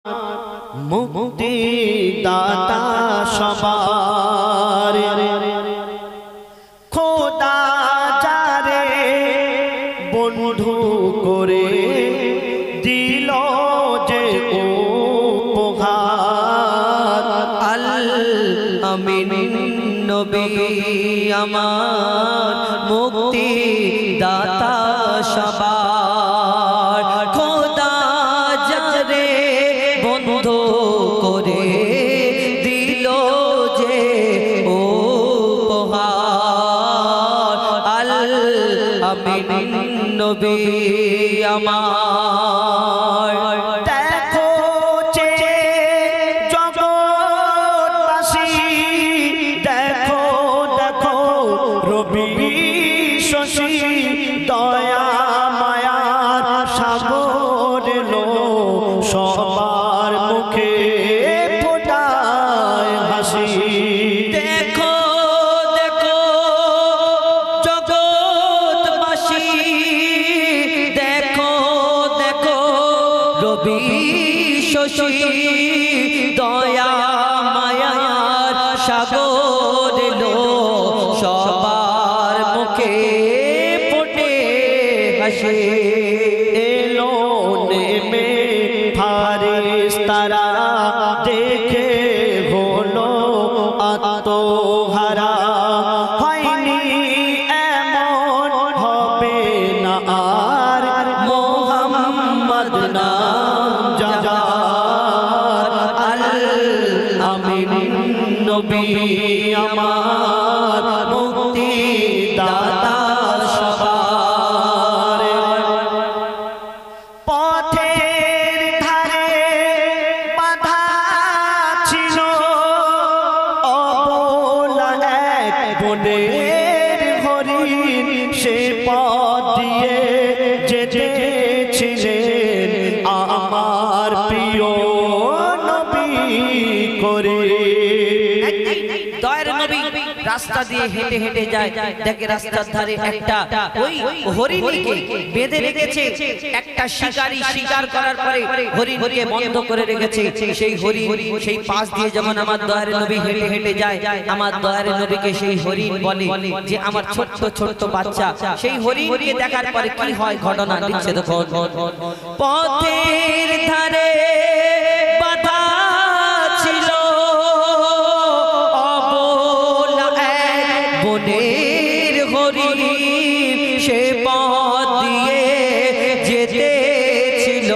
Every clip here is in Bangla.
মুক্তি দাতা সবার খোদা যারে বন্ধু করে দিল যে উপহার আল আমিন নবী আমার মুক্তি দাতা সবার খোদা যারে বন্ধু করে দিল যে উপহার আল আমিন নবী আমার দেখো যে জগৎবাসী দেখো দেখো রবি শশী দয়া মায়ার সাগর লো সবার মুখে ফোটায় হাসি দেখো দেখো জগৎবাসী দেখো দেখো রবি শশী দয়া মায়ার সাগর লো সবার মুখে ফোটে হাসি এলো নেমে ফারিস্তারা দেখে হলো আত্মহারা হয়নি এমন হবে না আর মোহাম্মদ নাম যার আল আমিন নবী আমার মুক্তি দাতা সবার পথের ধারে বাধা ছিল অবলা এক বনের হরিণ সে পথ দিয়ে যেতেছিলেন আমার প্রিয় নবী করে দয়ার নবী রাস্তা দিয়ে হেঁটে হেঁটে যায় দেখে রাস্তার ধারে একটা ওই হরিণীকে বেঁধে রেখেছে একটা শিকারী শিকার করার পরে হরিণকে বন্ধ করে রেখেছে সেই হরিণ সেই পাশ দিয়ে যখন আমার দয়ার নবী হেঁটে হেঁটে যায় আমার দয়ার নবীকে সেই হরিণ বলে যে আমার ছোট্ট ছোট্ট বাচ্চা সেই হরিণকে দেখার পরে কি হয় ঘটনা লিখছে দেখো পথের ধারে বাধা ছিল বনের হরিণ সে পথ দিয়ে যেতেছিল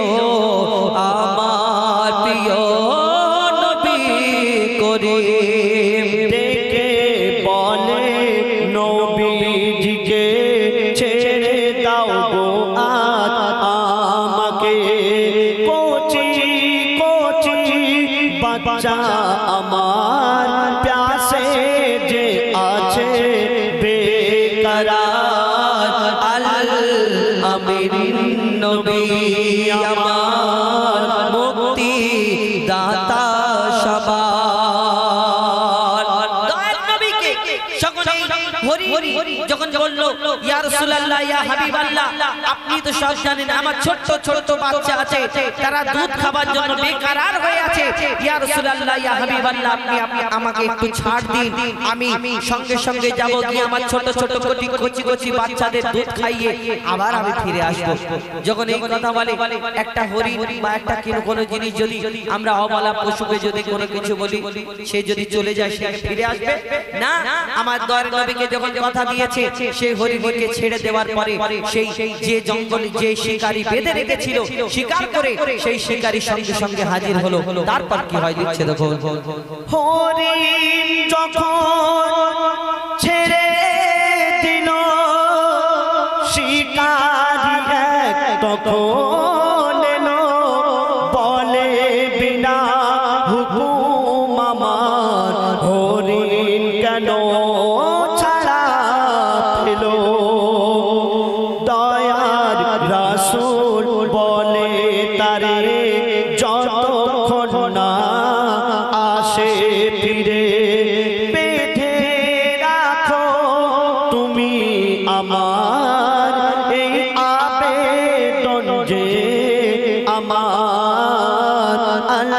আমার প্রিয় নবী করিম ডেকে বলে নবীজিকে ছেড়ে দাও গো আজ আমাকে কোচি কোচি বাচ্চা আমার প্যাসে যে আছে বেকরার আল আমিন নবী আমার মুক্তি দাতা সবার দয়ার নবীকে সকলেই হরি যখন বলল ইয়া রাসূলুল্লাহ ইয়া হাবিবাল্লাহ আপনি তো সব জানেন আমার ছোট ছোট বাচ্চা আছে তারা দুধ খাবার জন্য বেকরার হয়ে আছে ইয়া রাসূলুল্লাহ ইয়া হাবিবাল্লাহ আপনি আমাকে একটু ছাড় দিন আমি সঙ্গে সঙ্গে যাব গিয়ে আমার ছোট ছোট কচি কচি বাচ্চাদের দুধ খাইয়ে আবার আমি ফিরে আসব যখন এই কথা বলে একটা হরিণ বা একটা কোনো জিনিস যদি আমরা অবলা পশুকে যদি কোনো কিছু বলি সে যদি চলে যায় সে ফিরে আসবে না আমার দয়ার নবীকে যখন কথা দিয়েছে সেই হরিণকে ছেড়ে দেওয়ার পরে সেই যে জঙ্গলে যে শিকারী বেঁধে রেখেছিল শিকার করে সেই শিকারী সঙ্গে সঙ্গে হাজির হলো তারপর কি হয় লিখছে দেখো হরিণ যখন ছেড়ে দিল শিকারী এক তখন এলো বলে বিনা হুকুম আমার হরিণ কেন ছাড়া পেল দয়ার রাসূল বলে তারে যতক্ষণ না আসে ফিরে বেঁধে রাখো তুমি আমার এই আবেদন যে আমার আল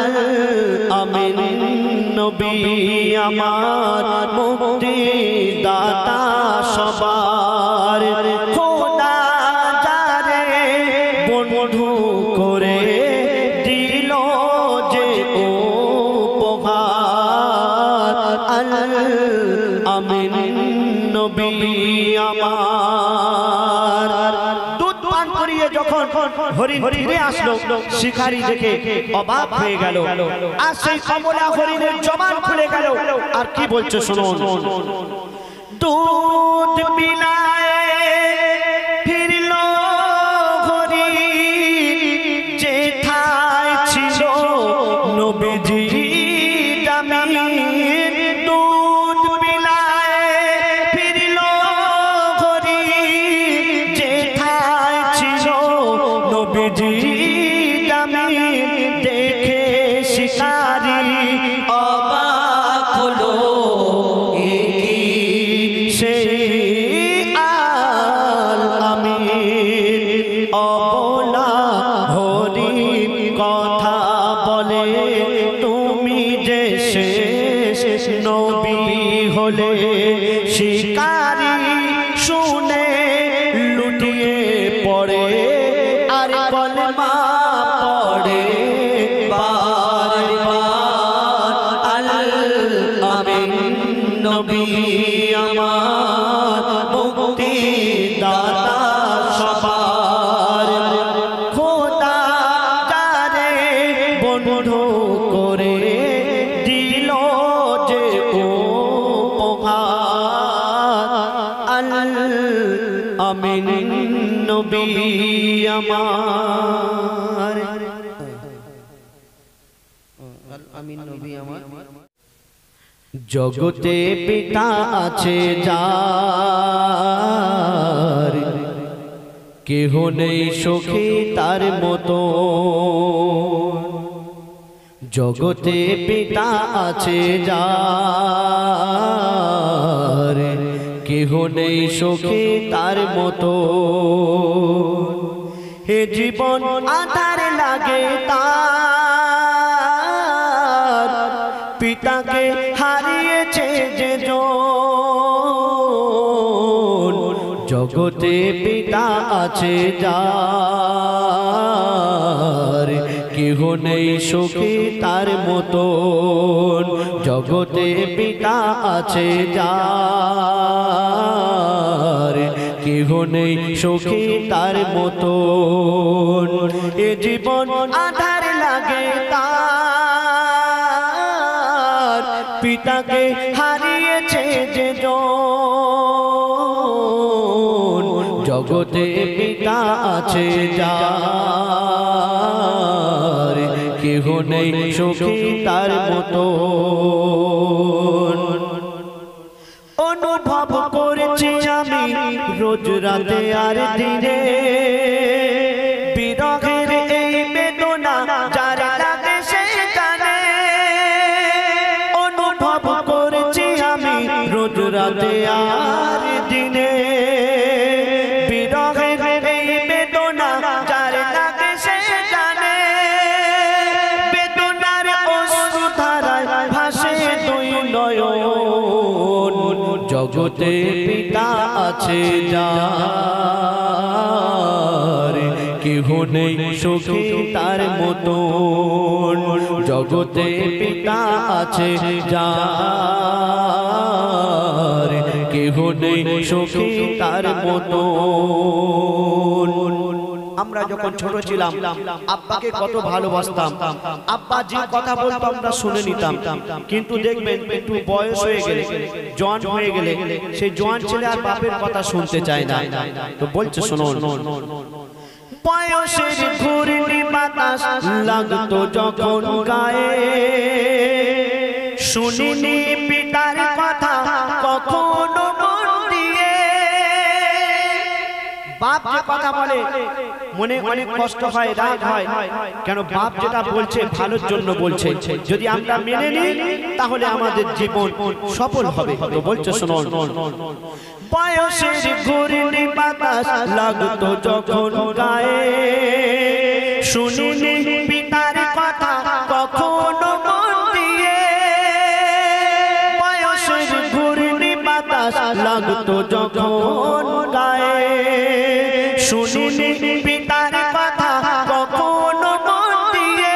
আমিন নবী আমার মুক্তি দাতা সবার খোদা যারে বন্ধু করে দিল যে উপহার আল আমিন নবী আমার দুধ পান করিয়ে যখন হরিণ ফিরে আসলো শিকারী দেখে অবাক হয়ে গেল আর সেই কমলা হরিণের জবান খুলে গেল আর কি বলছে শুনুন দুধ বিলায় ফিরল হরিণ যেথায় ছিল নবীজি দামিন দুধ বিলায় ফিরল হরিণ যেথায় ছিল নবীজি দামিন দেখে শিকারী অবাক হলো সেই আল আমিন অবলা হরিণ কথা বলে তুমি যে শেষ নবী হলে শিকারী শুনে লুটিয়ে পড়ে আর কলমা পড়ে বার বার আল আমিন নবী আমার মুক্তি দাতা সবার খোদা যারে বন্ধু করে দিল যে উপহার আল আমিন নবী আমার আমিন নবী আমার জগতে পিতা আছে যার কেহ নেই সখী তার মতো জগতে পিতা আছে যার কেহ নেই সখী তার মতো হে জীবন আধার লাগে তার পিতাকে হারিয়েছে যে জন জগতে পিতা আছে যার কেহ নেই সখী তার মতন জগতে পিতা আছে যার কেহ নেই সখী তার মতন এ জীবন আধার লাগে তার পিতাকে হারিয়েছে যে জন জগতে পিতা আছে যার কেহ নেই সখী তার মতন অনুভব করেছি আমি রোজ রাতে আর দিনে বিরহের এই বেদনা যার লাগে সে জানে অনুভব করেছি আমি রোজ রাতে আর দিনে বিরহের এই বেদনা যার লাগে সে জানে বেদনার অশ্রুধারায় ভাসে দুই নয়ন জগতে পিতা আছে যার কেহ নেই সখী তার মতন জগতে পিতা আছে যার কেহ নেই সখী তার মতন আমরা যখন ছোট ছিলাম আব্বাকে কত ভালোবাসতাম আব্বা যে কথা বলতো আমরা শুনে নিতাম কিন্তু দেখবেন একটু বয়স হয়ে গেলে জওয়ান হয়ে গেলে সেই জওয়ান ছেলে আর বাপের কথা শুনতে চায় না তো বলছে শুনুন বয়সের ঘূর্ণি বাতাস লাগতো যখন গায়ে শুনিনি পিতার কথা কখনো মন দিয়ে বাপ যে কথা বলে মনে অনেক কষ্ট হয় রাগ হয় কেন বাপ যেটা বলছে ভালোর জন্য বলছে যদি আমরা মেনে নিই তাহলে আমাদের জীবন সফল হবে তো বলছে শুনুন বয়সের ঘূর্ণি বাতাস লাগতো যখন গায়ে শুনিনি পিতার কথা তো যখন গায়ে শুনিনি পিতার কথা কখনো মন দিয়ে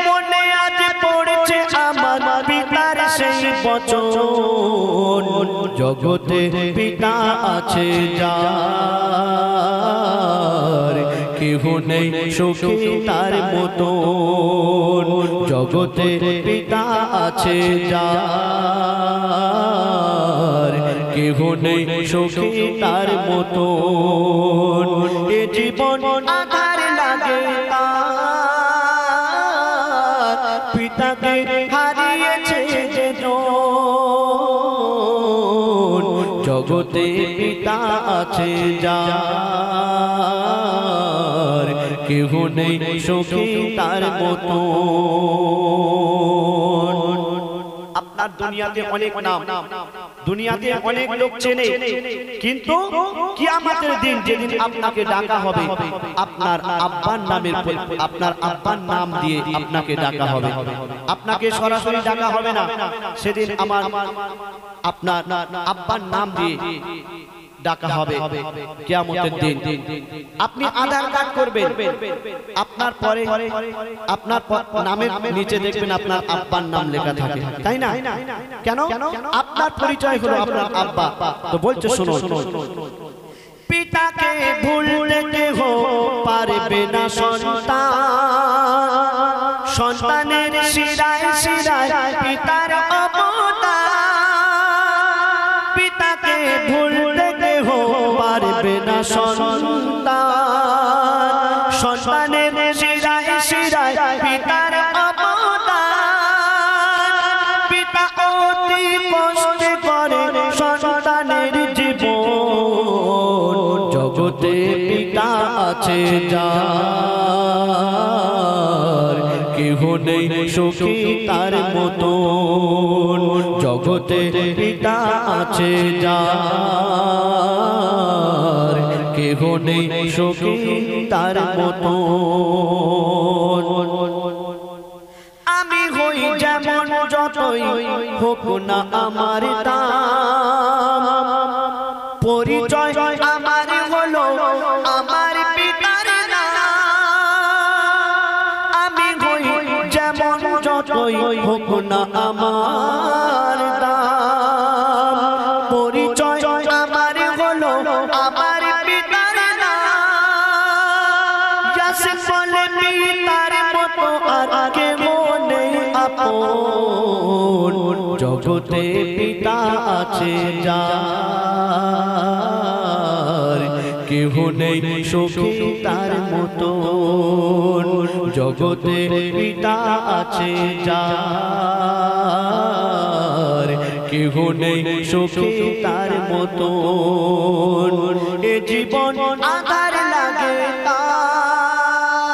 মনে আজ পড়ছে আমার পিতার সেই বচন জগতে পিতা আছে যার কেহ নেই সুখী তার মতন জগতে পিতা আছে যার কেহ নেই সুখী তার মতন এ জীবন আধার লাগে তার পিতাকে হারিয়েছে যে জগতে পিতা আছে যার কেহ নেই সুখী তার মতন আপনার দুনিয়াতে অনেক নাম দুনিয়াতে অনেক লোক চেনে কিন্তু কিয়ামতের দিন যেদিন আপনাকে ডাকা হবে আপনার আব্বার নামের আপনার আব্বার নাম দিয়ে আপনাকে ডাকা হবে আপনাকে সরাসরি ডাকা হবে না সেদিন আমার আপনার আব্বার নাম দিয়ে ডাকা হবে কিয়ামতের দিন আপনি আধার কার্ড করবেন আপনার পরে আপনার নামের নিচে দেখবেন আপনার আব্বার নাম লেখা থাকে তাই না কেন আপনার পরিচয় হলো আপনার আব্বা তো বলছে শোনো পিতাকে ভুলতে কেহ পারবে না সন্তান সন্তানের শিরায় শিরায় পিতার অবদান পিতাকে ভুলতে কেহ পারবে না সন্তান সন্তানের শিরায় শিরায় পিতার অবদান পিতা অতি কষ্ট করে সন্তানের জীবন জগতে পিতা আছে যার কেহ নেই সুখী তার মতন জগতে পিতা আছে যার কেহ নেই সুখী তার মতন আমি হই যেমন যতই হোক না আমার দাম পরিচয় আমার হলো আমার পিতার নাম আমি হই যেমন যতই হোক না আমার দাম পরিচয় আমার হলো আমার পিতার নাম যাসে বলে পিতার মতো আর কেহ নেই আপন জগতে পিতা আছে যার কেহ নেই সুখী তার মতন জগতে পিতা আছে যার কেহ নেই সুখী তার মতন এ জীবন আধার লাগে তার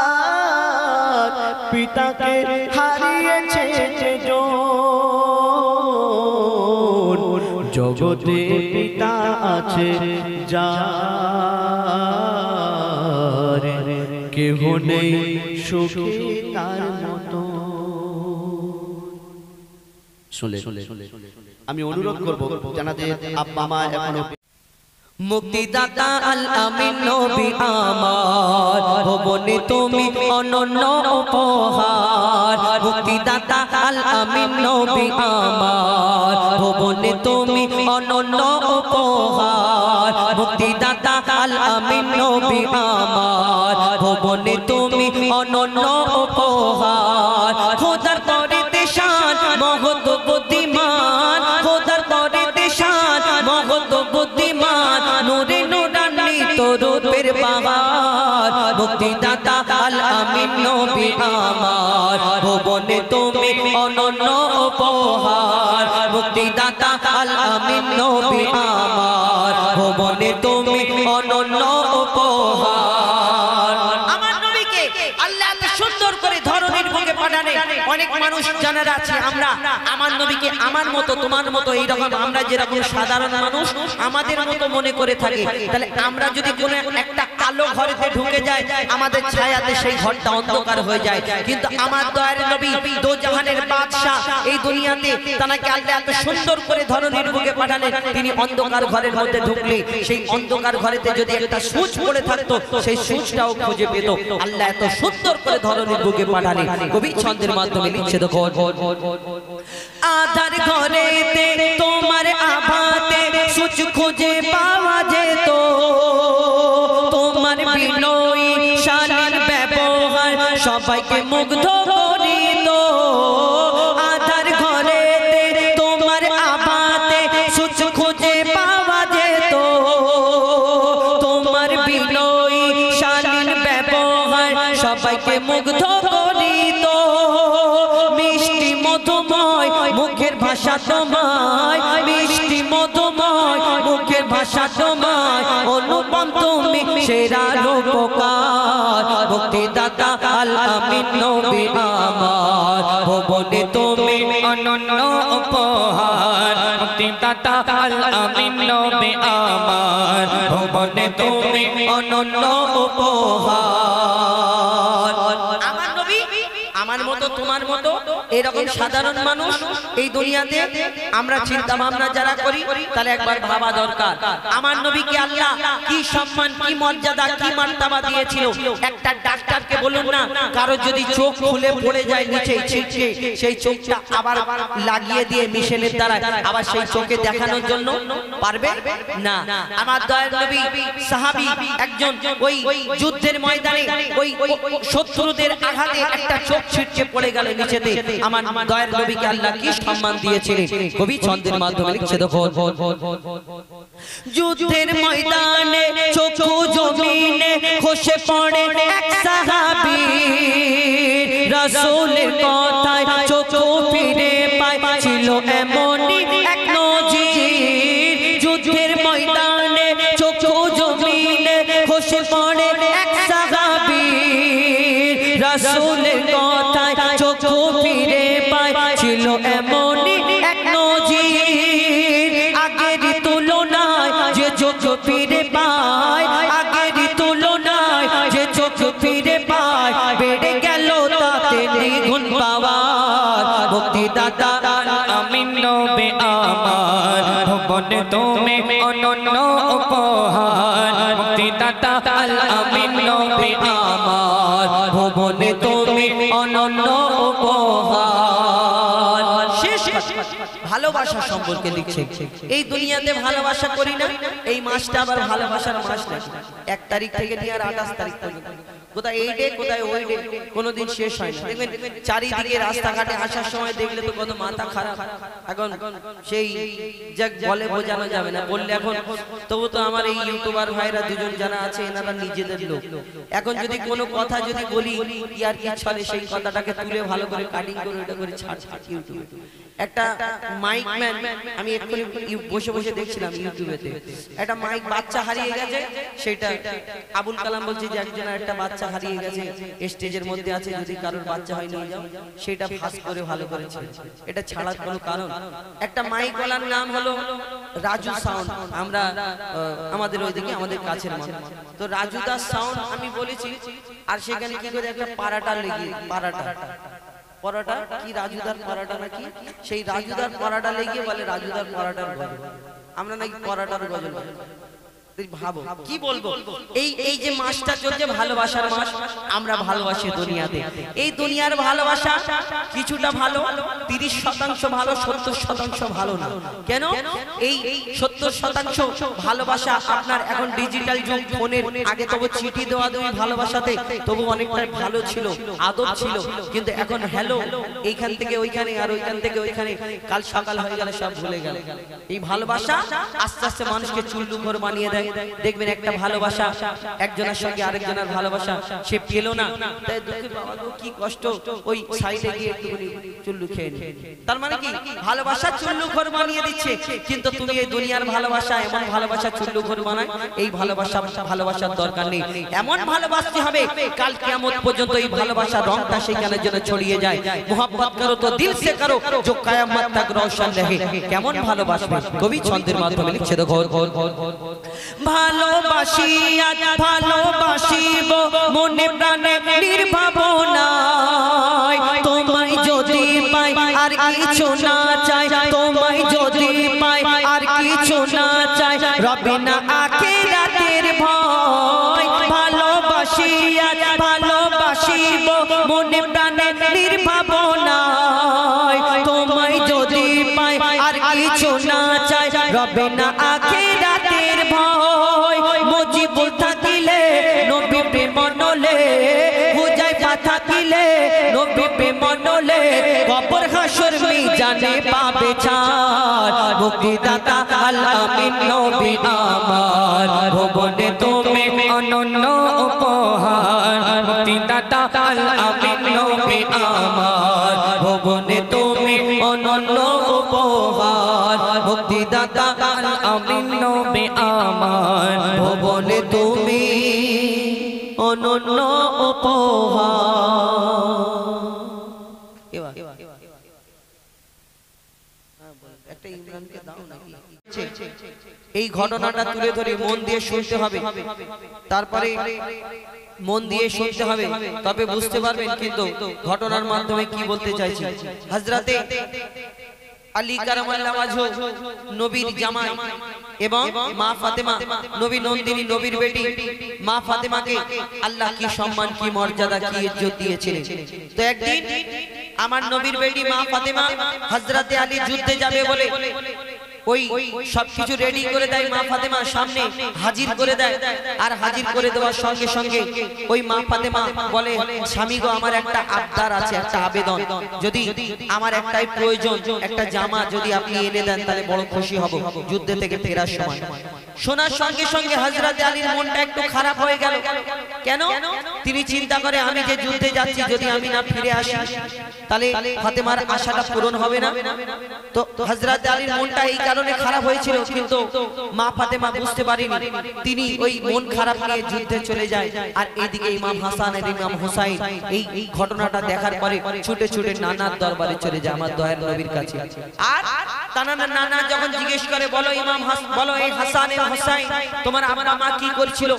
পিতাকে হারিয়েছে যে জগতে পিতা আছে যার কেহ নেই সুখী তার মতো শুনে আমি অনুরোধ করব জানাতে আব্বা মা এখনো মুক্তিদাতা আল আমিন নবী আমার ভবনে তুমি অনন্য উপহার মুক্তিদাতা আল আমিন নবী আমার ভবনে তুমি অনন্য উপহার মুক্তিদাতা আল আমিন নবী আমার ভবনে তুমি অনন্য উপহার খোদার তরে দেশান মহৎ বুদ্ধিমান খোদার তরে দেশান মহৎ বুদ্ধিমান নূরে নূরান্বিত রূপের বাহার মুক্তিদাতা আল আমিন নবী আমার ভবনে তুমি অনন্য উপহার মুক্তিদাতা আল আমিন নবী আমার ভবনে তুমি অনন্য উপহার আমার নবীকে আল্লাহ এত সুন্দর করে ধরনীর বুকে পাঠানে অনেক মানুষ জানার আছে আমরা আমার নবীকে আমার মতো তোমার মতো এইরকম আমরা যেরকম সাধারণ মানুষ আমাদের মতো মনে করে থাকি তাহলে আমরা যদি কোনো একটা আলো ঘরেতে ঢুকে যায়, আমাদের ছায়াতে সেই ঘরটা অন্ধকার হয়ে যায়। কিন্তু আমার দয়ার নবী দো জাহানের বাদশা, এই দুনিয়াতে তাকে আল্লাহ এত সুন্দর করে ধরনীর বুকে পাঠালেন। তিনি অন্ধকার ঘরের মধ্যে ঢুকলে সেই অন্ধকার ঘরেতে যদি একটা সুচ পড়ে থাকতো, সেই সুচটাও খুঁজে পেত। আল্লাহ এত সুন্দর করে ধরনীর বুকে পাঠালেন। কবি ছন্দের মাধ্যমে লিখছে দেখো, আধার ঘরেতে তোমার আভাতে সুচ খুঁজে পাওয়া যেত, তোমার বিনয়ী শালীন ব্যবহার সবাইকে মুগ্ধ করিত। আধার ঘরেতে তোমার আভাতে সুচ খুঁজে পাওয়া যেত, তোমার বিনয়ী শালীন ব্যবহার সবাইকে মুগ্ধ করিত। মিষ্টি মধুময় মুখের ভাষা তোমায়, মিষ্টি মধুময় মুখের ভাষা তোমায়, অনুপম তুমি সেরা রূপকার। মুক্তিদাতা আল আমিন নবী আমার, ভুবনে তুমি অনন্য উপহার। মুক্তিদাতা আল আমিন নবী আমার, ভুবনে তুমি অনন্য উপহার। আমার নবী আমার মতো তোমার মতো এরকম সাধারণ মানুষ এই দুনিয়াতে আমরা চিন্তা ভাবনা যারা করি, তাহলে একবার ভাবা দরকার আমার নবীকে আল্লাহ কি সম্মান, কি মর্যাদা, কি মার্তবা দিয়েছিল। একটা ডাক্তারকে বলুন না, কারো যদি চোখ খুলে পড়ে যায় নিচে ছিটকে, সেই চোখটা আবার লাগিয়ে দিয়ে মিশেলের দ্বারা আবার সেই চোখে দেখানোর জন্য পারবে না। আমার দয়ার নবী সাহাবী একজন ওই যুদ্ধের ময়দানে ওই শত্রুদের আঘাতে একটা চোখ ছিটকে পড়ে গেল নিচেতে। আমার দয়ার নবীকে আল্লাহ কি সম্মান দিয়েছিলেন, কবি ছন্দের মাধ্যমে লিখছে দেখো, যুদ্ধের ময়দানে চোখু জমিনে খসে পড়ে এক সাহাবী, রাসূলের কথায় চোখু ফিরে পায়, ছিল এমনই এক নজির। যুদ্ধের ময়দানে চোখু জমিনে খসে পড়ে এক সাহাবী, রাসূলের কথায় চোখু ফিরে পায়, ছিল এমনই এক নজির। আগের তুলনায় যে চোখ ফিরে পায়, আগের তুলনায় যে চোখ ফিরে পায়, বেড়ে গেল তাতে দ্বিগুণ পাওয়ার। মুক্তিদাতা আমিন নবী আমার, ভুবনে তুমি অনন্য উপহার। মুক্তিদাতা আমিন নবী আমার, ভুবনে তুমি অনন্য উপহার। শেষ ভালোবাসা সম্পর্কে লিখছে, এই দুনিয়াতে ভালোবাসা করি না, এই মাসটা আবার ভালোবাসার মাস না। 1 তারিখ থেকে নিয়ে আর 28 তারিখ পর্যন্ত কোথায় এই ডে কোথায় ওই ডে, কোনোদিন শেষ হয় না। দেখবেন চারিদিকে রাস্তাঘাটে আসার সময় দেখলে তো কত মাথা খারাপ। এখন সেই যাক বলে বোঝানো যাবে না, বললে এখন তবু তো আমার এই ইউটিউবার ভাইরা দুজন যারা আছে এনারা নিজেদের লোক। এখন যদি কোনো কথা যদি বলি ইয়ার কি চলে, সেই কথাটাকে তুলে ভালো করে কাটিং করে ওটা করে ছাড় ইউটিউবে। একটা মাইক ম্যান, আমি এক্ষুনি বসে বসে দেখছিলাম ইউটিউবেতে, একটা মাইক বাচ্চা হারিয়ে গেছে। সেটা আবুল কালাম বলছে যে একজন একটা বাচ্চা হারিয়ে গেছে, স্টেজের মধ্যে আছে, যদি কারোর বাচ্চা হয় নিয়ে যাও। সেটা ফাঁস করে ভালো করেছে, এটা ছাড়ার কোনো কারণ। একটা মাইকওয়ালার নাম হলো রাজু সাউন্ড, আমরা আমাদের ওইদিকে আমাদের কাছের মানুষ তো রাজু দাস সাউন্ড আমি বলেছি। আর সেখানে কি করে একটা পারাটা লেগে, পরাটা কি রাজুদার পরাটা নাকি, সেই রাজুদার পরাটা লেগে বলে রাজুদার পরাটার গজল, আমরা নাকি পরাটার গজল। ভাবো কি বলবো, এই যে মাসটা চলছে ভালোবাসার মাস, আমরা ভালোবাসি দুনিয়াতে। এই দুনিয়ার ভালোবাসা কিছুটা ভালো, 30% ভালো, 70% ভালো না। কেন? এই 70% ভালোবাসা আপনার এখন ডিজিটাল যুগ, ফোনের আগে তবু চিঠি দেওয়া দেওয়া ভালোবাসাতে তবু অনেকটাই ভালো ছিল, আদব ছিল। কিন্তু এখন হ্যালো, এইখান থেকে ওইখানে আর ওইখান থেকে ওইখানে, কাল সকাল হয়ে গেলে সব ভুলে গেল। এই ভালোবাসা আস্তে আস্তে মানুষকে চুল্লুখোর বানিয়ে দেয়। দেখবেন একটা ভালোবাসা একজনের সঙ্গে আরেকজনের ভালোবাসা সে পেল না, তাই দুঃখে বাবা গো কি কষ্ট, ওই সাইডে গিয়ে একটুখানি চুল্লু খেয়ে নে। তার মানে কি ভালোবাসা চুল্লুখোর বানিয়ে দিচ্ছে। কিন্তু তুমি এই দুনিয়ার ভালোবাসা এমন ভালোবাসা চুল্লুখোর বানায়, এই ভালোবাসার দরকার নেই। এমন ভালোবাসতে হবে কাল কিয়ামত পর্যন্ত এই ভালোবাসার রংটা সেখানের জন্য ছড়িয়ে যায়। মোহাব্বত করো তো দিল সে করো, जो कयामत तक रोशन रहे। কেমন ভালোবাসবে, কবি ছন্দের মাধ্যমে লিখছে দেখো, ভালোবাসি আজ ভালোবাসিব মনে প্রাণে নির্ভাবনায় তোমায় যদি পাই আর কিছু না চাই তোমায় যদি পাই আর কিছু না চাই রবে না আখিরাতের ভয় ভালোবাসি আজ ভালোবাসিব মনে প্রাণে নির্ভাবনায় তোমায় যদি পাই আর কিছু না চাই রবে না আখিরাতের ভয় মুজিবুল থাকিলে নবী প্রেম নলে হুজাইফা থাকিলে নবী প্রেম নলে কবর হাসর মিজানে পাবে ছাড় মুক্তিদাতা আল আমিন নবী আমার ভুবনে তুমি অনন্য উপহার মুক্তিদাতা আল আমিন নবী আমার ভুবনে তুমি অনন্য উপহার মুক্তিদাতা আল আমিন নবী আমার ভুবনে তুমি অনন্য উপহার একটা ইমরানকে দাও নাকি এই ঘটনাটা তুলে ধরে মন দিয়ে শুনতে হবে তারপরে মন দিয়ে শুনতে হবে তবে বুঝতে পারবেন কিন্তু ঘটনার মাধ্যমে কি বলতে চাইছি হযরতে আলী কারামাল্লাহ ওয়াজহু নবীর জামাই এবং মা ফাতেমা নবী নন্দিনী নবীর বেটি মা ফাতেমাকে আল্লাহ কি সম্মান কি মর্যাদা কি ইজ্জত দিয়েছিলেন তো একদিন আমার নবীর বেটি মা ফাতেমা হযরতে আলী যুদ্ধে যাবে বলে ওই সবকিছু রেডি করে দেয় মা ফাতেমা সামনে হাজির করে দেয় আর হাজির করে দেওয়ার সঙ্গে সঙ্গে ওই মা ফাতেমা বলে স্বামী গো আমার একটা আবদার আছে একটা আবেদন যদি আমার একটাই প্রয়োজন একটা জামা যদি আপনি এনে দেন তাহলে বড় খুশি হব যুদ্ধ থেকে ফেরার সময় শোনার সঙ্গে সঙ্গে হযরত আলীর মনটা একটু খারাপ হয়ে গেল কেন তিনি চিন্তা করে আমি যে যুদ্ধে যাচ্ছি যদি আমি না ফিরে আসি তাহলে ফাতেমার আশাটা পূরণ হবে না তো হযরত আলীর মনটা এই কারণে খারাপ হয়েছিল কিন্তু মা ফাতেমা বুঝতে পারেনি তিনি ওই মন খারাপ নিয়ে যুদ্ধে চলে যায় আর এইদিকে ইমাম হাসান আর ইমাম হুসাইন এই ঘটনাটা দেখার পরে ছুটে ছুটে নানার দরবারে চলে যায় আমার দয়ার নবীর কাছে আর নানা যখন জিজ্ঞেস করে বলো ইমাম বলো এই হাসান এবং হুসাইন তোমার আব্বা মা কি করছিল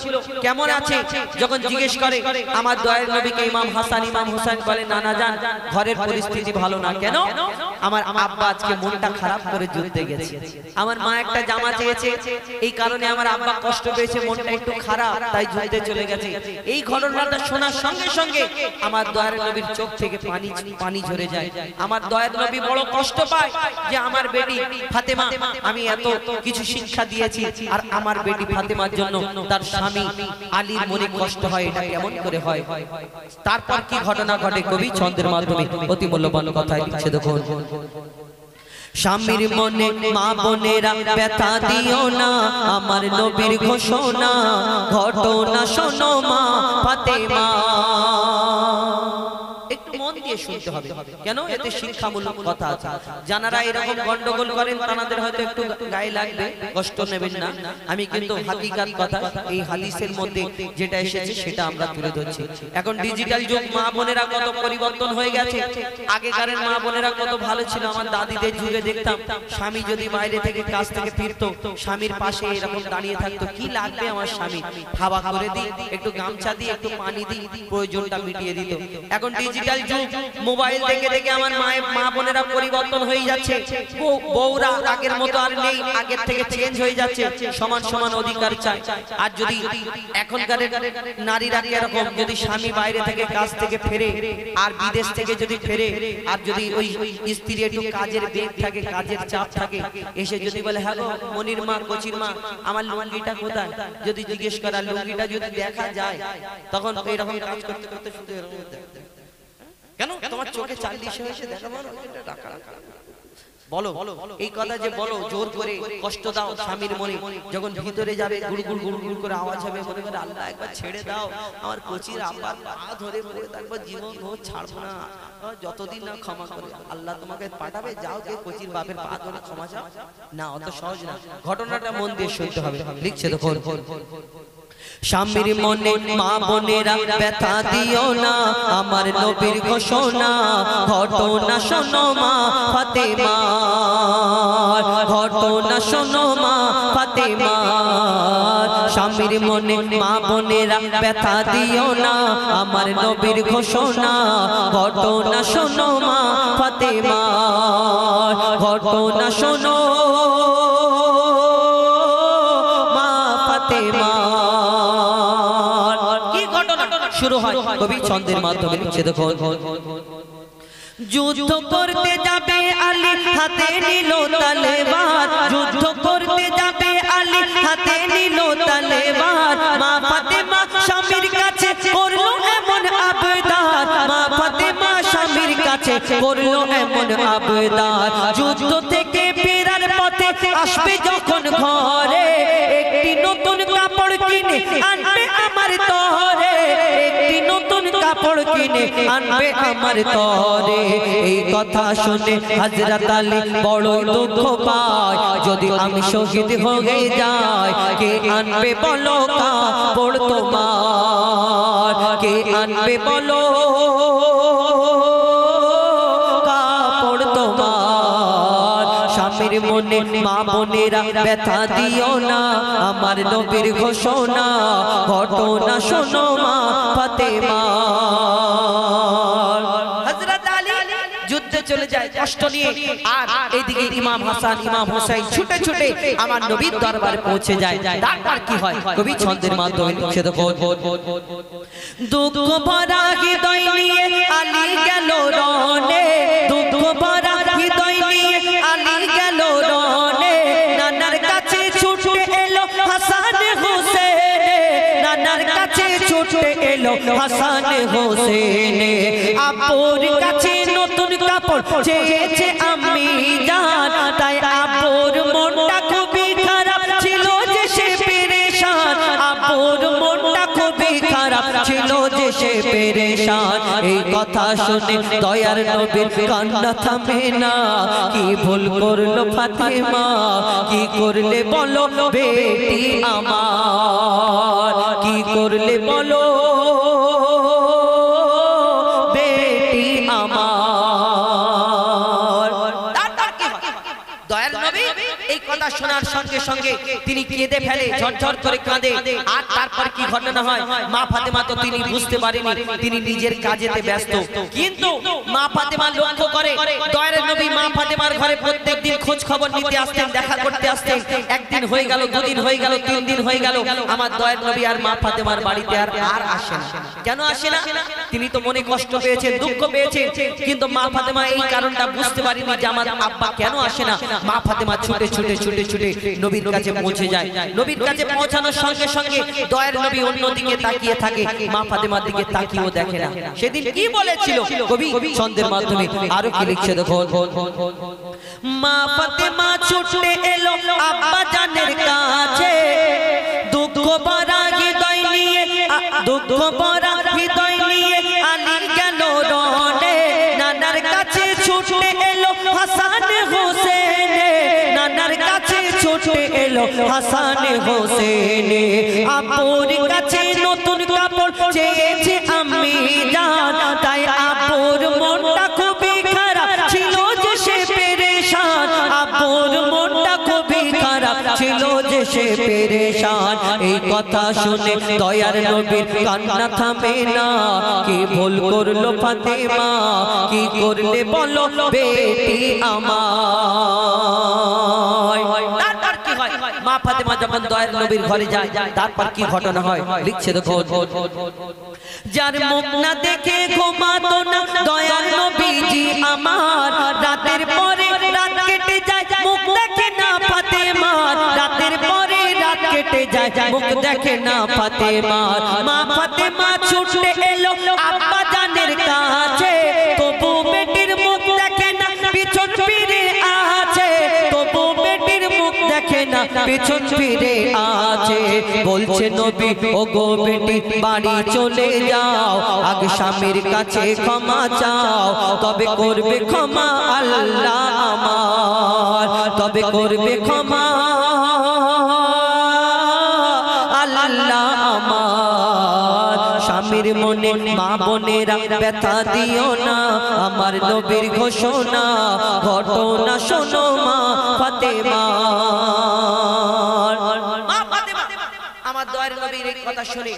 কেমন আছে যখন জিজ্ঞেস করে আমার দয়ার নবীকে ইমাম হাসান ইমাম হুসাইন বলে নানা জান ঘরের পরিস্থিতি ভালো না কেন আমার আব্বা আজকে মনটা খারাপ করে যুদ্ধে গেছে আমার মা একটা জামা চেয়েছে এই কারণে আমার আব্বা কষ্ট পেয়েছে মনটা একটু খারাপ তাই যুদ্ধে চলে গেছে এই ঘটনাটা শোনার সঙ্গে সঙ্গে আমার দয়ার নবীর চোখ থেকে পানি ঝরে যায় আমার দয়ার নবী বড় কষ্ট পায় যে আমার বেটি ফাতেমা আমি এত কিছু শিক্ষা দিয়েছি আর আমার বেটি ফাতেমার জন্য তার স্বামী আলীর মনে কষ্ট হয় এটা কেমন করে হয় তারপর কি ঘটনা ঘটে কবি ছন্দের মাধ্যমে অতি মূল্যবান কথা লিখছে দেখুন স্বামীর মনে মা বোনেরা ব্যথা দিও না আমার নবীর ঘোষণা ঘটনা শোনো মা ফাতেমা একটু মন দিয়ে শুনতে হবে কেন এতে শিক্ষামূলক কথা আছে যারা এরকম গন্ডগোল করেন তাদের হয়তো একটু গায়ে লাগবে কষ্ট নেবেন না আমি কিন্তু হাকিকাত কথা এই হাদিসের মধ্যে যেটা এসেছে সেটা আমরা তুলে ধরছি এখন ডিজিটাল যুগ মা বোনেরা কত পরিবর্তন হয়ে গেছে আগেকারের মা বোনেরা কত ভালো ছিল আমার দাদিদের যুগে দেখতাম স্বামী যদি বাইরে থেকে কাজ থেকে ফিরতো স্বামীর পাশে এরকম দাঁড়িয়ে থাকতো কি লাগবে আমার স্বামী খাওয়া করে দিই একটু গামছা দিই একটু পানি দিই প্রয়োজনটা মিটিয়ে দিত এখন ডিজিটাল যুগ মোবাইল দেখে দেখে আমার মা বোনেরা পরিবর্তন হয়ে যাচ্ছে বউরা আগের মতো আর নেই আগের থেকে চেঞ্জ হয়ে যাচ্ছে সমান সমান অধিকার চাই আর যদি এখনকার নারীরা এরকম যদি স্বামী বাইরে থেকে কাজ থেকে ফেরে আর বিদেশ থেকে যদি ফেরে আর যদি ওই স্ত্রী একটু কাজের বেগ থাকে কাজের চাপ থাকে এসে যদি বলে হ্যালো মনির মা কচির মা আমার লুঙ্গিটা কোথায় যদি জিজ্ঞেস করা লুঙ্গিটা যদি দেখা যায় তখন এরকম কাজ করতে করতে শুধু এরকম কেন তোমার চোখে 40 হয়েছে দেখাবো না টাকা বলো এই কথা যে বলো জোর করে কষ্ট দাও স্বামীর মনে যখন ভিতরে যাবে গুড়গুড় গুড়গুড় করে আওয়াজ হবে মনে করে আল্লাহ একবার ছেড়ে দাও আমার কোচির আব্বার পা ধরে পড়ে থাকবো জীবন ভোর ছাড়বো না যতদিন না ক্ষমা করে আল্লাহ তোমাকে পাঠাবে যাও কে কোচির বাপের পা ধরে ক্ষমা চাও না অত সহজ না ঘটনাটা মন দিয়ে শুনতে হবে লিখছে দেখো স্বামীর মনে মা বোনেরা ব্যথা দিও না আমার নবীর ঘোষণা ঘটনা শোনো মা ফাতেমা ঘটনা শোনো মা ফাতেমা মনে মা বোনেরা ব্যথা দিও না আমার নবীর ঘোষণা ঘটনা শোনো মা ফাতেমা ঘটনা শোনো মা ফাতেমা কি ঘটনা শুরু হয় কবি ছন্দের মাধ্যমে লিখছে দেখো যুদ্ধ করতে যাবে আলী হাতে নিল তলোয়ার যুদ্ধ করতে যাবে আলী হাতে নিল তলোয়ার মা ফাতেমা স্বামীর কাছে করলো এমন আবদার মা ফাতেমা স্বামীর কাছে করলো এমন আবদার যুদ্ধ থেকে ফেরার পথে আসবে যখন ঘরে একটি নতুন কাপড় কিনে আনবে আমার তরে একটি নতুন কাপড় কিনে আনবে আমার তরে এই কথা শুনে হযরত আলী বড় দুঃখ পায় যদি আমি শহীদ হয়ে যাই কে আনবে বলো কাপড় তোমার কে আনবে বলো কাপড় তোমার স্বামীর মনে মা বোনেরা ব্যথা দিও না আমার নবীর ঘোষণা ঘটনা শোনো মা ফাতেমা যুদ্ধে চলে যায় কষ্ট নিয়ে আর এইদিকে ইমাম হাসান ইমাম হোসেন ছুটে ছুটে আমার নবীর দরবারে পৌঁছে যায় তারপর কি হয় কবি ছন্দের মাধ্যমে লিখে দেখো দুঃখ ভরা হৃদয় নিয়ে আলী গেল রনে দুঃখ ভরা হৃদয় নিয়ে আলী গেল রনে নানার কাছে ছুটে এলো হাসান হোসেন নানার কাছে ছুটে এলো হাসান হোসেন আপুর কাছে নতুন কাপড় চেয়েছে আমি জান তাই আপুর মনটা খুবই খারাপ ছিল যে সে পেরেশান আপুর মনটা খুবই খারাপ ছিল যে সে পেরেশান এই কথা শুনে দয়ার নবীর কান্না থামে না কি ভুল করলো ফাতেমা কি করলে বলো বেটি আমার কি করলে বলো বেটি আমার দয়ার নবী এই কথা শোনার সঙ্গে সঙ্গে তিনি কেঁদে ফেলে ঝরঝর করে কাঁদে আর তারপর কি ঘটনা হয় মা ফাতেমা তো তিনি বুঝতে পারেনি তিনি নিজের কাজেতে ব্যস্ত কিন্তু মা ফাতেমা লক্ষ্য করে দয়ার নবী মা ফাতেমার ঘরে প্রত্যেকদিন খোঁজ খবর নিতে আসতেন দেখা করতে আসতেন একদিন হয়ে গেল দুদিন হয়ে গেল তিন দিন হয়ে গেল আমার দয়ার নবী আর মা ফাতেমার বাড়িতে আর আসে না কেন আসে না তিনি তো মনে কষ্ট পেয়েছেন দুঃখ পেয়েছেন কিন্তু মা ফাতেমা এই কারণটা বুঝতে পারেনি যে আমার আব্বা কেন আসে না মা ফাতেমা ছুটে ছুটে ছুটে ছুটে নবীর কাছে পৌঁছে যায় নবীর কাছে পৌঁছানোর সঙ্গে সঙ্গে দয়ার নবী অন্যদিকে তাকিয়ে থাকে মা ফাতেমার দিকে তাকিয়েও দেখে না সেদিন কি বলেছিল কবি ছন্দের মাধ্যমে আরো কি লিখছে দেখো মা ফাতেমা ছুটে এলো আব্বা জানের কাছে দুঃখ ভরা হৃদয় নিয়ে দুঃখ ভরা হৃদয় নিয়ে আলী গেল রনে নানার কাছে ছুটে এলো হাসান হোসেন নানার কাছে ছুটে এলো হাসান হোসেন আপুর কাছে নতুন কাপড় চেয়েছে আমি জান তাই আপুর মনটা খুবই খারাপ ছিল যে সে পেরেশান আপুর মনটা খুবই খারাপ ছিল যে সে পেরেশান এই কথা শুনে দয়ার নবীর কান্না থামে না কি ভুল করলো ফাতেমা কি করলে বলো বেটি আমার তারপর কি হয় মা ফাতেমা যখন দয়ার নবীর ঘরে যায় তারপর কি ঘটনা হয় লিখছে দেখো যার মুখ না দেখে ঘুমাতো না দয়ার নবীজি আমার রাতের পরে রাত কেটে যায় মুখ দেখে না ফাতেমা রাতের পরে রাত কেটে যায় মুখ দেখে না ফাতেমা মা ফাতেমা ছুটে এলো আব্বা জানের কাছে তবু বেটির মুখ দেখে না পিছন ফিরে আছে তবু বেটির মুখ দেখে না পিছন ফিরে আছে বলছে নবী ও গো বেটি বাড়ি চলে যাও আগে স্বামীর কাছে ক্ষমা চাও তবে করবে ক্ষমা আল্লাহ আমার তবে করবে ক্ষমা আল্লাহ আমার স্বামীর মনে মা বোনেরা ব্যথা দিও না আমার নবীর ঘোষণা ঘটনা শোনো মা ফাতেমা আমার দয়ার দয়ার নবীর এই কথা শুনে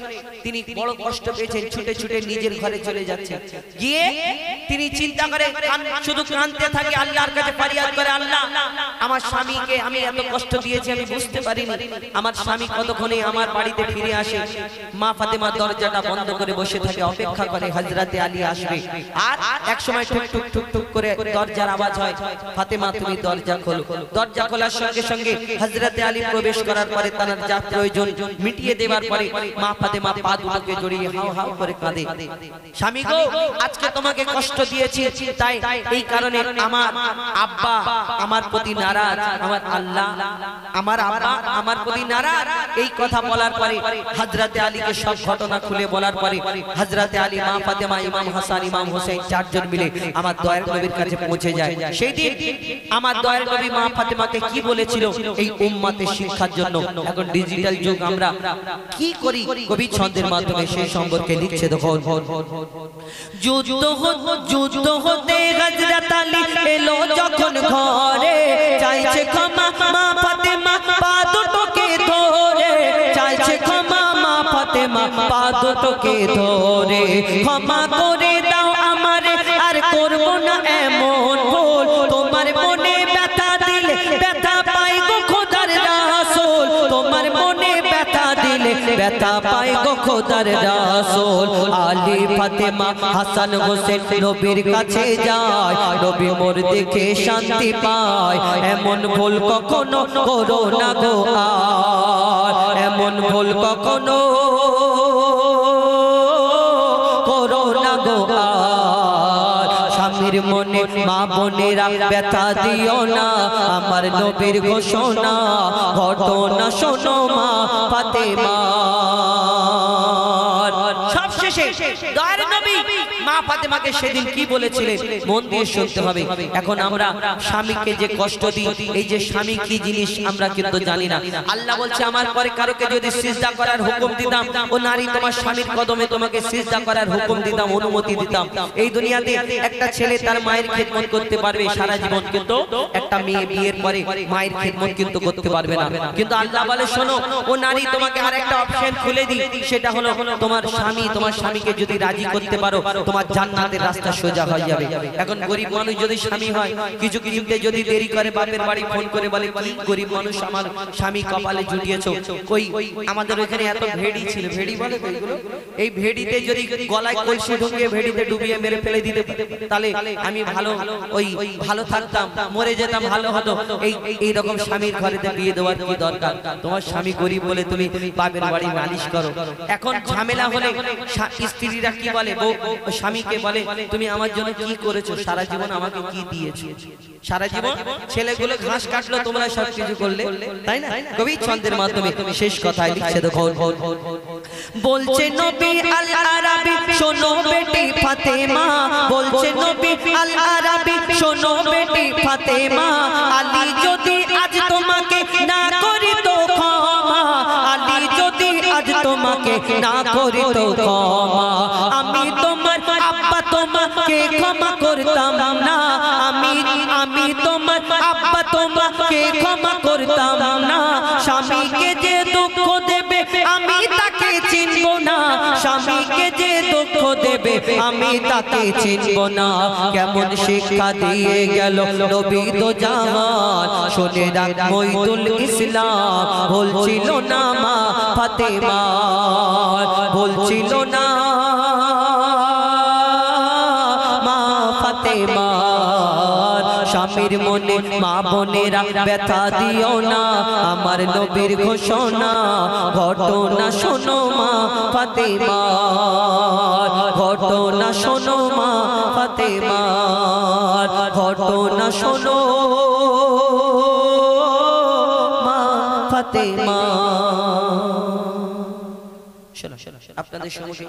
তিনি বড় কষ্ট পেয়েছেন, ছুটে ছুটে নিজের ঘরে চলে যাচ্ছেন। গিয়ে তিনি চিন্তা করে শুধু কাঁদতে থাকে, আল্লাহর কাছে ফরিয়াদ করে, আল্লাহ আমার স্বামীকে আমি এত কষ্ট দিয়েছি আমি বুঝতে পারিনি, আমার স্বামী কতক্ষণে আমার বাড়িতে ফিরে আসে। মা ফাতেমা দরজাটা বন্ধ করে বসে থাকে, অপেক্ষা করে হযরতে আলী আসবে। আর এক সময় টুক টুক টুক টুক করে দরজার আওয়াজ হয়, ফাতেমা তুমি দরজা খোলো। দরজা খোলার সঙ্গে সঙ্গে হযরতে আলী প্রবেশ করার পরে তার যা প্রয়োজন মিটিয়ে দেওয়ার পরে মা ফাতেমা পা দুটোকে জড়িয়ে হাউ হাউ করে কাঁদে, স্বামী গো আজকে তোমাকে কষ্ট দিয়েছি, তাই এই কারণে আমার আব্বা আমার প্রতি নারাজ, আমার আল্লাহ আমার আব্বা আমার প্রতি নারাজ। এই কথা বলার পরে হযরতে আলীকে সব ঘটনা খুলে বলার পরে হযরতে আলী, মা ফাতেমা, ইমাম হাসান, ইমাম হোসেন চারজন মিলে আমার দয়ার নবীর কাছে পৌঁছে যায়। সেই দিন আমার দয়ার নবী মা ফাতেমাকে কি বলেছিল এই উম্মতের শিক্ষার জন্য। এখন ডিজিটাল যুগ, আমরা কি করি কবি ছন্দের মাধ্যমে সেই সম্পর্কে লিখছে। দেখো, যুদ্ধ হতে হযরত আলী এলো যখন ঘরে, চাইছে ক্ষমা মা ফাতেমা পা দুটোকে ধরে, চাইছে ক্ষমা মা ফাতেমা পা দুটোকে ধরে, ক্ষমা করে দাও আমারে আর করব না এমন ভুল, তোমার মনে ব্যথা দিলে ব্যথা পাই গো খোদার রাসূল, তোমার মনে ব্যথা দিলে ব্যথা পাই গো খোদার রাসূল। আলী ফাতেমা হাসান হোসেন নবীর কাছে যায়, নবী মোর দেখে শান্তি পায়, এমন ভুল কখনো করো না গো আর, এমন ভুল কখনো করো না গো আর, স্বামীর মনে মা বোনেরা ব্যথা দিও না, আমার নবীর ঘোষণা ঘটনা শোনো মা ফাতেমা। সবশেষে দয়ার নবী মা ফাতেমাকে সেদিন কি বলেছিলেন মন দিয়ে শুনতে হবে। এখন আমরা স্বামীকে যে কষ্ট দিই, এই যে স্বামী কি জিনিস আমরা কিন্তু জানি না। আল্লাহ বলছে আমার পরে কারোকে যদি সিজদা করার হুকুম দিতাম, ও নারী তোমার স্বামীর কদমে তোমাকে সিজদা করার হুকুম দিতাম, অনুমতি দিতাম, এই দুনিয়াতে একটা ছেলে তার মায়ের খেদমত করতে পারবে সারা জীবন, কিন্তু একটা মেয়ে বিয়ের পরে মায়ের খেদমত কিন্তু করতে পারবে না। কিন্তু আল্লাহ বলে শোনো ও নারী, তোমাকে আরেকটা অপশন খুলে দিই, সেটা হলো তোমার স্বামী, তোমার স্বামীকে যদি রাজি করতে পারো তোমার জান্নাতের রাস্তা সোজা হয়ে যাবে। এখন গরিব মানুষ যদি স্বামী হয়, কিছু কিছুতে যদি দেরি করে বাপের বাড়ি ফোন করে বলে কি গরিব মানুষ আমার স্বামী কপালে জুটিয়েছো, কই আমাদের ওখানে এত ভেড়ি ছিল, ভেড়ি বলে এগুলো, এই ভেড়িতে যদি গলায় কলসি ঢুকিয়ে ভেড়িতে ডুবিয়ে মেরে ফেলে দিতে তাহলে আমি ভালো ভালো থাকতাম, মরে যেতাম ভালো হতো। এই রকম স্বামীর ঘরেতে বিয়ে দেওয়ার কি দরকার? তোমার স্বামী গরিব বলে তুমি বাপের বাড়ি মালিশ করো। এখন ঝামেলা হলে স্ত্রীরা কি বলে, স্বামীকে বলে তুমি আমার জন্য কি করেছো, সারা জীবন আমাকে কি দিয়েছো, সারা জীবন ছেলেগুলো ঘাস কাটলো তোমরা সব কিছু করলে, তাই না? কবি ছন্দের মাধ্যমে শেষ কথায় লিখছে, দেখো বলছে নবী আল আরাবী শোনো বেটি ফাতেমা, বলছে নবী আল আরাবী শোনো বেটি ফাতেমা, আলী যদি আজ তোমাকে না করি তো ক্ষমা, আলী যদি আজ তোমাকে না করি তো ক্ষমা, আমি তোমার আব্বা তোমাকে ক্ষমা করতাম না, আমি তোমার আব্বা তোমাকে ক্ষমা করতাম না, স্বামীকে যে দুঃখ দেবে আমি তাকে চিনব না, স্বামীকে যে দুঃখ দেবে আমি তাকে চিনব না। কেমন শিক্ষা দিয়ে গেল নবী দো জাহান, শুনে রাখ মঈদুল ইসলাম বলছিল না মা ফাতেমা, বলছিল না মা ফাতেমা, স্বামীর মনে মা বোনেরা ব্যথা দিও না, আমার নবীর ঘোষণা ঘটনা শোনো মা ফাতেমা, ঘটনা শোনো মা ফাতেমা, ঘটনা শোনো মা ফাতেমা। শোনো আপনাদের সঙ্গে